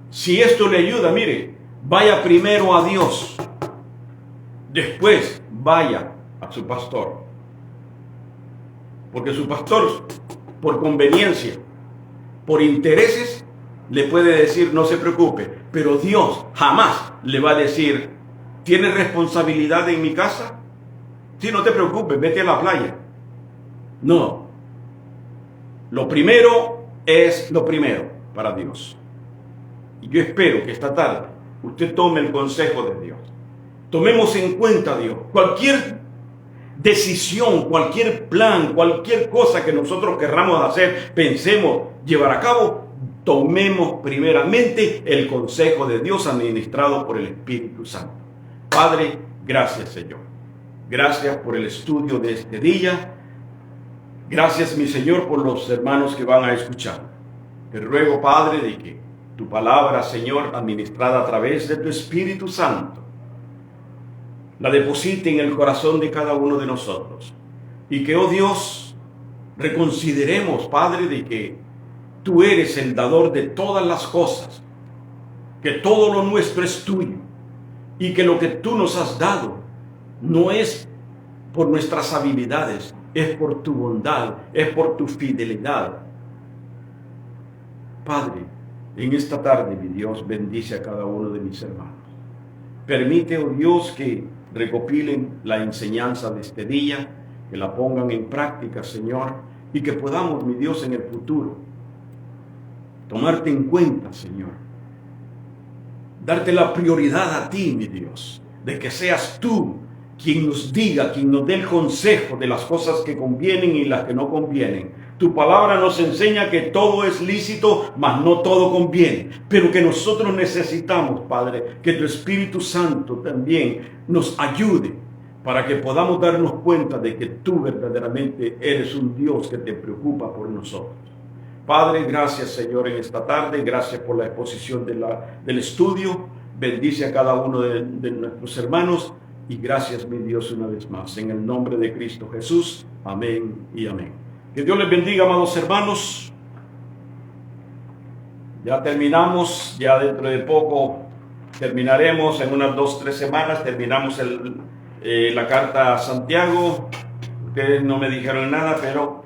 Si esto le ayuda, mire, vaya primero a Dios. Después vaya a su pastor. Porque su pastor, por conveniencia, por intereses, le puede decir: no se preocupe. Pero Dios jamás le va a decir: ¿tienes responsabilidad en mi casa? Sí, no te preocupes, vete a la playa. No. Lo primero es lo primero para Dios. Y yo espero que esta tarde usted tome el consejo de Dios. Tomemos en cuenta a Dios. Cualquier decisión, cualquier plan, cualquier cosa que nosotros querramos hacer, pensemos llevar a cabo, tomemos primeramente el consejo de Dios administrado por el Espíritu Santo. Padre, gracias, Señor. Gracias por el estudio de este día. Gracias, mi Señor, por los hermanos que van a escuchar. Te ruego, Padre, de que tu palabra, Señor, administrada a través de tu Espíritu Santo, la deposite en el corazón de cada uno de nosotros. Y que, oh Dios, reconsideremos, Padre, de que tú eres el dador de todas las cosas, que todo lo nuestro es tuyo, y que lo que tú nos has dado no es por nuestras habilidades, es por tu bondad, es por tu fidelidad. Padre, en esta tarde, mi Dios, bendice a cada uno de mis hermanos. Permite, oh Dios, que recopilen la enseñanza de este día, que la pongan en práctica, Señor, y que podamos, mi Dios, en el futuro tomarte en cuenta, Señor. Darte la prioridad a ti, mi Dios, de que seas tú quien nos diga, quien nos dé el consejo de las cosas que convienen y las que no convienen. Tu palabra nos enseña que todo es lícito, mas no todo conviene. Pero que nosotros necesitamos, Padre, que tu Espíritu Santo también nos ayude para que podamos darnos cuenta de que tú verdaderamente eres un Dios que te preocupa por nosotros. Padre, gracias, Señor, en esta tarde. Gracias por la exposición del estudio. Bendice a cada uno de nuestros hermanos. Y gracias, mi Dios, una vez más. En el nombre de Cristo Jesús. Amén y amén. Que Dios les bendiga, amados hermanos. Ya terminamos. Ya dentro de poco terminaremos. En unas 2-3 semanas terminamos la carta a Santiago. Ustedes no me dijeron nada, pero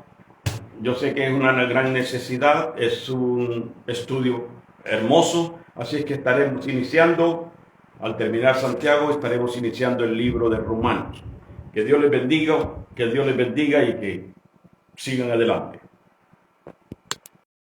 yo sé que es una gran necesidad. Es un estudio hermoso. Así es que estaremos iniciando. Al terminar Santiago, estaremos iniciando el libro de Romanos. Que Dios les bendiga y que sigan adelante.